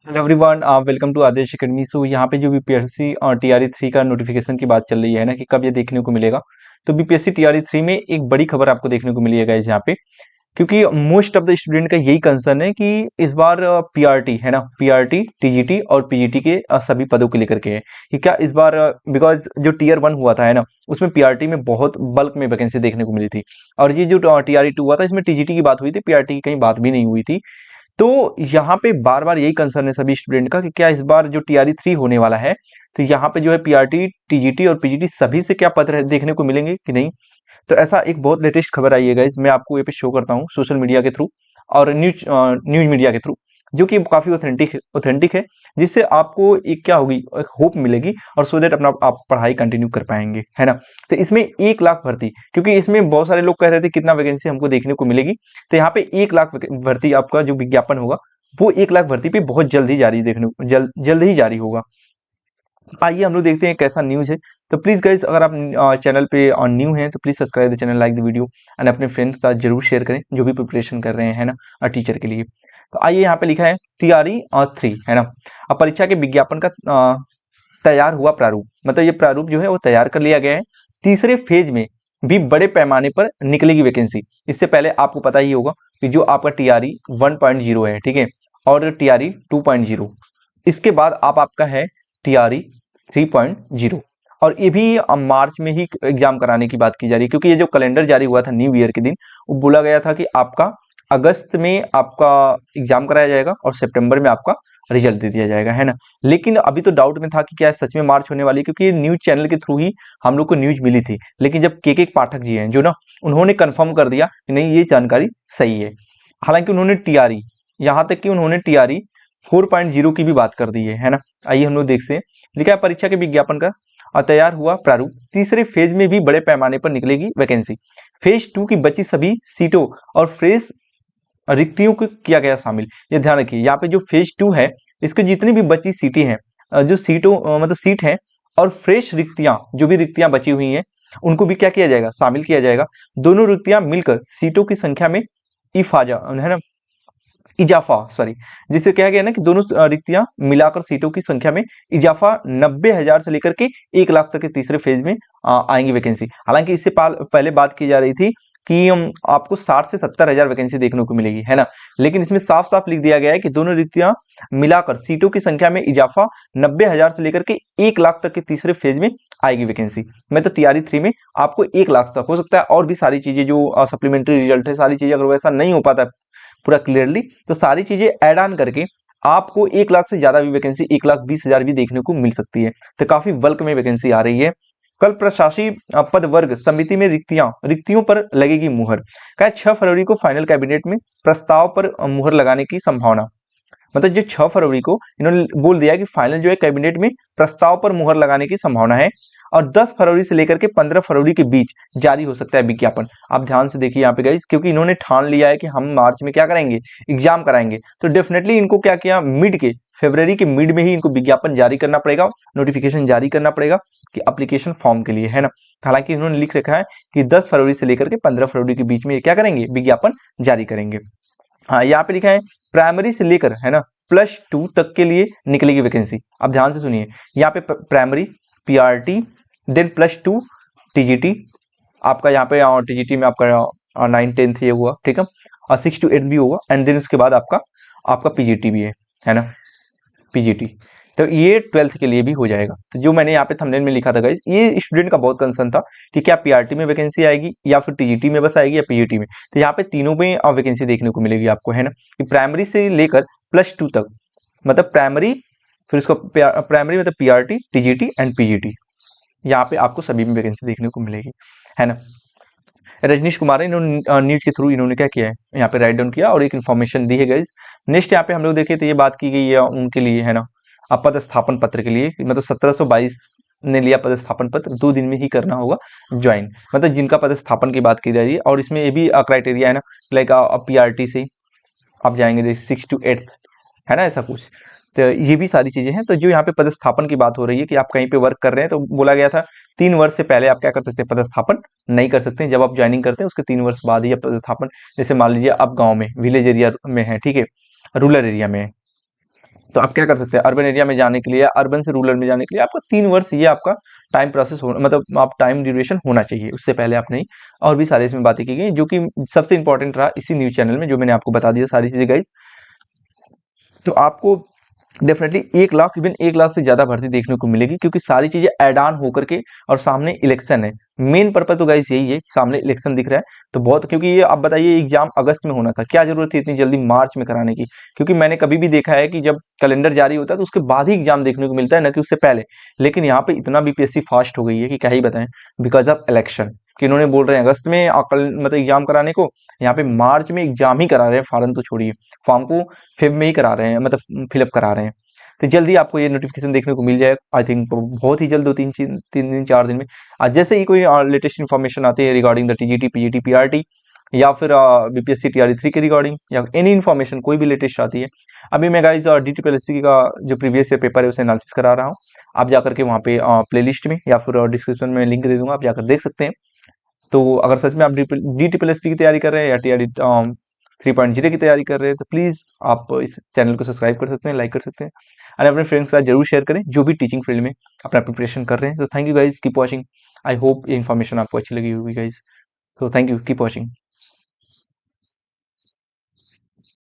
Hello everyone, welcome to Aadesh Academy. So यहाँ पे जो बीपीएससी और टीआरई 3 का नोटिफिकेशन की बात चल रही है ना कि कब ये देखने को मिलेगा। तो बीपीएससी टीआरई 3 में एक बड़ी खबर आपको देखने को मिली है गाइस यहाँ पे, क्योंकि मोस्ट ऑफ द स्टूडेंट का यही कंसर्न है कि इस बार पीआरटी है ना, पीआरटी टीजीटी और पीजीटी के सभी पदों को लेकर के है कि क्या इस बार, बिकॉज जो टीयर 1 हुआ था है ना, उसमें पीआरटी में बहुत बल्क में वैकेंसी देखने को मिली थी। और ये जो टीआरई 2 हुआ था इसमें टीजीटी की बात हुई थी, पीआरटी की कहीं बात भी नहीं हुई थी। तो यहाँ पे बार बार यही कंसर्न है सभी स्टूडेंट का कि क्या इस बार जो टीआरई 3 होने वाला है, तो यहाँ पे जो है पीआरटी टीजीटी और पीजीटी सभी से क्या पद देखने को मिलेंगे कि नहीं। तो ऐसा एक बहुत लेटेस्ट खबर आई है गाइस, मैं आपको ये पे शो करता हूँ सोशल मीडिया के थ्रू और न्यूज मीडिया के थ्रू, जो कि काफी ऑथेंटिक है, जिससे आपको एक क्या होगी, एक होप मिलेगी और सो दैट अपना आप पढ़ाई कंटिन्यू कर पाएंगे, है ना। तो इसमें 1 लाख भर्ती, क्योंकि इसमें बहुत सारे लोग कह रहे थे कितना वैकेंसी हमको देखने को मिलेगी। तो यहाँ पे 1 लाख भर्ती आपका जो विज्ञापन होगा, वो 1 लाख भर्ती पे बहुत जल्द ही जारी देखने जल्द ही जारी होगा। आइए हम लोग देखते हैं कैसा न्यूज़ है। तो प्लीज़ गाइस, अगर आप चैनल पे न्यू हैं तो please subscribe the channel, like the video and अपने फ्रेंड्स के साथ जरूर शेयर करें जो भी प्रिपरेशन कर रहे हैं ना, टीचर के लिए। तो आइए, यहाँ पे लिखा है टीआरई 3 है ना। अब परीक्षा के विज्ञापन का तैयार हुआ प्रारूप, मतलब ये प्रारूप जो है वो तैयार कर लिया गया है। तीसरे फेज में भी बड़े पैमाने पर निकलेगी वैकेंसी। इससे पहले आपको पता ही होगा कि जो आपका टीआरई 1.0 है, ठीक है, और टीआरई 2.0, इसके बाद आपका है टीआरई 3.0। और ये भी मार्च में ही एग्जाम कराने की बात की जा रही है, क्योंकि ये जो कैलेंडर जारी हुआ था न्यू ईयर के दिन, वो बोला गया था कि आपका अगस्त में आपका एग्जाम कराया जाएगा और सितंबर में आपका रिजल्ट दे दिया जाएगा, है ना। लेकिन अभी तो डाउट में था कि क्या सच में मार्च होने वाली है, क्योंकि न्यूज चैनल के थ्रू ही हम लोग को न्यूज मिली थी। लेकिन जब के पाठक जी हैं जो ना, उन्होंने कंफर्म कर दिया कि नहीं, ये जानकारी सही है। हालांकि उन्होंने टीआरई, यहाँ तक कि उन्होंने टीआरई 4.0 की भी बात कर दी है ना। आइए हम लोग देखते हैं। लिखा है परीक्षा के विज्ञापन का तैयार हुआ प्रारूप, तीसरे फेज में भी बड़े पैमाने पर निकलेगी वैकेंसी। फेज 2 की बची सभी सीटों और फ्रेश रिक्तियों को किया गया शामिल। ये ध्यान रखिए, यहाँ पे जो फेज 2 है, इसके जितनी भी बची सीटें हैं, जो सीटों मतलब सीट हैं और फ्रेश रिक्तियां, जो भी रिक्तियां बची हुई हैं, उनको भी क्या किया जाएगा, शामिल किया जाएगा। दोनों रिक्तियां मिलकर सीटों की संख्या में इफाजा है ना, इजाफा, सॉरी, जिससे क्या गया ना कि दोनों रिक्तियां मिलाकर सीटों की संख्या में इजाफा 90,000 से लेकर के 1 लाख तक के तीसरे फेज में आएंगी वैकेंसी। हालांकि इससे पहले बात की जा रही थी कि आपको 60 से 70,000 वैकेंसी देखने को मिलेगी, है ना। लेकिन इसमें साफ साफ लिख दिया गया है कि दोनों रिक्तियां मिलाकर सीटों की संख्या में इजाफा 90,000 से लेकर के 1 लाख तक के तीसरे फेज में आएगी वैकेंसी। मैं तो टीआरई 3 में आपको 1 लाख तक हो सकता है, और भी सारी चीजें जो सप्लीमेंट्री रिजल्ट है, सारी चीजें अगर वैसा नहीं हो पाता पूरा क्लियरली, तो सारी चीजें ऐड ऑन करके आपको 1 लाख से ज्यादा भी वैकेंसी, 1,20,000 भी देखने को मिल सकती है। तो काफी बल्क में वैकेंसी आ रही है। कल प्रशासी पद वर्ग समिति में रिक्तियों पर लगेगी मुहर। कहा 6 फरवरी को फाइनल कैबिनेट में प्रस्ताव पर मुहर लगाने की संभावना। मतलब जो 6 फरवरी को इन्होंने बोल दिया कि फाइनल जो है कैबिनेट में प्रस्ताव पर मुहर लगाने की संभावना है, और 10 फरवरी से लेकर के 15 फरवरी के बीच जारी हो सकता है विज्ञापन। आप ध्यान से देखिए यहाँ पे गाइस, क्योंकि इन्होंने ठान लिया है कि हम मार्च में क्या करेंगे, एग्जाम कराएंगे। तो डेफिनेटली इनको क्या किया, फरवरी के मिड में ही इनको विज्ञापन जारी करना पड़ेगा, नोटिफिकेशन जारी करना पड़ेगा कि एप्लीकेशन फॉर्म के लिए, है ना। हालांकि इन्होंने लिख रखा है कि 10 फरवरी से लेकर के 15 फरवरी के बीच में क्या करेंगे, विज्ञापन जारी करेंगे। हाँ, यहाँ पे लिखा है प्राइमरी से लेकर, है ना, +2 तक के लिए निकलेगी वैकेंसी। अब ध्यान से सुनिए, यहाँ पे प्राइमरी, पीआरटी, देन +2 टीजीटी, आपका यहाँ पे टीजीटी में आपका 9-10 ये हुआ, ठीक है, और 6 to 8 भी होगा, एंड देन उसके बाद आपका आपका पीजीटी भी है ना, पीजीटी। तो ये 12th के लिए भी हो जाएगा। तो जो मैंने यहाँ पे थंबनेल में लिखा था गाइस, ये स्टूडेंट का बहुत कंसर्न था कि क्या पीआरटी में वैकेंसी आएगी या फिर टीजीटी में बस आएगी या पीजीटी में। तो यहाँ पे तीनों में वैकेंसी देखने को मिलेगी आपको, है ना, कि प्राइमरी से लेकर +2 तक, मतलब प्राइमरी, फिर उसको प्राइमरी मतलब पीआरटी, टीजीटी एंड पीजीटी, यहाँ पे आपको सभी में वैकेंसी देखने को मिलेगी, है ना। रजनीश कुमार है, इन्होंने न्यूज के थ्रू इन्होंने क्या किया है, यहाँ पे राइट डाउन किया और एक इन्फॉर्मेशन दी है गाइस। नेक्स्ट यहाँ पे हम लोग देखे तो ये बात की गई है उनके लिए, है ना, पदस्थापन पत्र के लिए, मतलब 1722 ने लिया पदस्थापन पत्र, 2 दिन में ही करना होगा ज्वाइन, मतलब जिनका पदस्थापन की बात की जा रही है। और इसमें ये भी क्राइटेरिया है ना, लाइक पीआरटी से आप जाएंगे 6 to 8, है ना, ऐसा कुछ। तो ये भी सारी चीजें हैं। तो जो यहाँ पे पदस्थापन की बात हो रही है कि आप कहीं पे वर्क कर रहे हैं, तो बोला गया था 3 वर्ष से पहले आप क्या कर सकते हैं, पदस्थापन नहीं कर सकते हैं। जब आप ज्वाइनिंग करते हैं उसके 3 वर्ष बाद ही आप पदस्थापन, जैसे मान लीजिए आप गाँव में, विलेज एरिया में है, ठीक है, रूरल एरिया में है, तो आप क्या कर सकते हैं, अर्बन एरिया में जाने के लिए या अर्बन से रूरल में जाने के लिए आपका 3 वर्ष ये आपका टाइम प्रोसेस हो, मतलब आप टाइम ड्यूरेशन होना चाहिए, उससे पहले आप नहीं। और भी सारे इसमें बातें की गई जो कि सबसे इंपॉर्टेंट रहा इसी न्यूज़ चैनल में, जो मैंने आपको बता दिया सारी चीज़ें गाइस। तो आपको डेफिनेटली 1 लाख, इवन 1 लाख से ज़्यादा भर्ती देखने को मिलेगी, क्योंकि सारी चीज़ें ऐड ऑन होकर के, और सामने इलेक्शन है। मेन पर्पज तो गाइस यही है, सामने इलेक्शन दिख रहा है तो बहुत, क्योंकि ये आप बताइए एग्जाम अगस्त में होना था, क्या जरूरत थी इतनी जल्दी मार्च में कराने की। क्योंकि मैंने कभी भी देखा है कि जब कैलेंडर जारी होता है तो उसके बाद ही एग्जाम देखने को मिलता है, ना कि उससे पहले। लेकिन यहाँ पे इतना बीपीएससी फास्ट हो गई है कि क्या ही बताएं, बिकॉज ऑफ इलेक्शन। कि इन्होंने बोल रहे हैं अगस्त में कल मतलब एग्जाम कराने को, यहाँ पे मार्च में एग्जाम ही करा रहे हैं, फॉर्म तो छोड़िए, फॉर्म को फेब में ही करा रहे हैं, मतलब फिलअप करा रहे हैं। तो जल्दी आपको ये नोटिफिकेशन देखने को मिल जाएगा, आई थिंक बहुत ही जल्द, 2 3 दिन 4 दिन में। जैसे ही कोई लेटेस्ट इन्फॉर्मेशन आती है regarding the TGT PGT PRT, या फिर बीपीएससी टीआरई 3 के रिगार्डिंग, या एनी इन्फॉर्मेशन कोई भी लेटेस्ट आती है। अभी मैं गाइज डीटीपीएससी का जो प्रीवियस ईयर पेपर है उसे एनालिसिस करा रहा हूँ। आप जाकर के वहाँ पे प्लेलिस्ट में या फिर डिस्क्रिप्शन में लिंक दे दूंगा, आप जाकर देख सकते हैं। तो अगर सच में आप डीटीपीएससी की तैयारी कर रहे हैं या टीआरई 3.0 की तैयारी कर रहे हैं, तो प्लीज़ आप इस चैनल को सब्सक्राइब कर सकते हैं, लाइक कर सकते हैं, और अपने फ्रेंड्स के साथ जरूर शेयर करें जो भी टीचिंग फील्ड में अपना प्रिपरेशन कर रहे हैं। तो thank you guys, keep watching. I hope ये इन्फॉर्मेशन आपको अच्छी लगी होगी गाइज। तो थैंक यू, कीप वॉचिंग।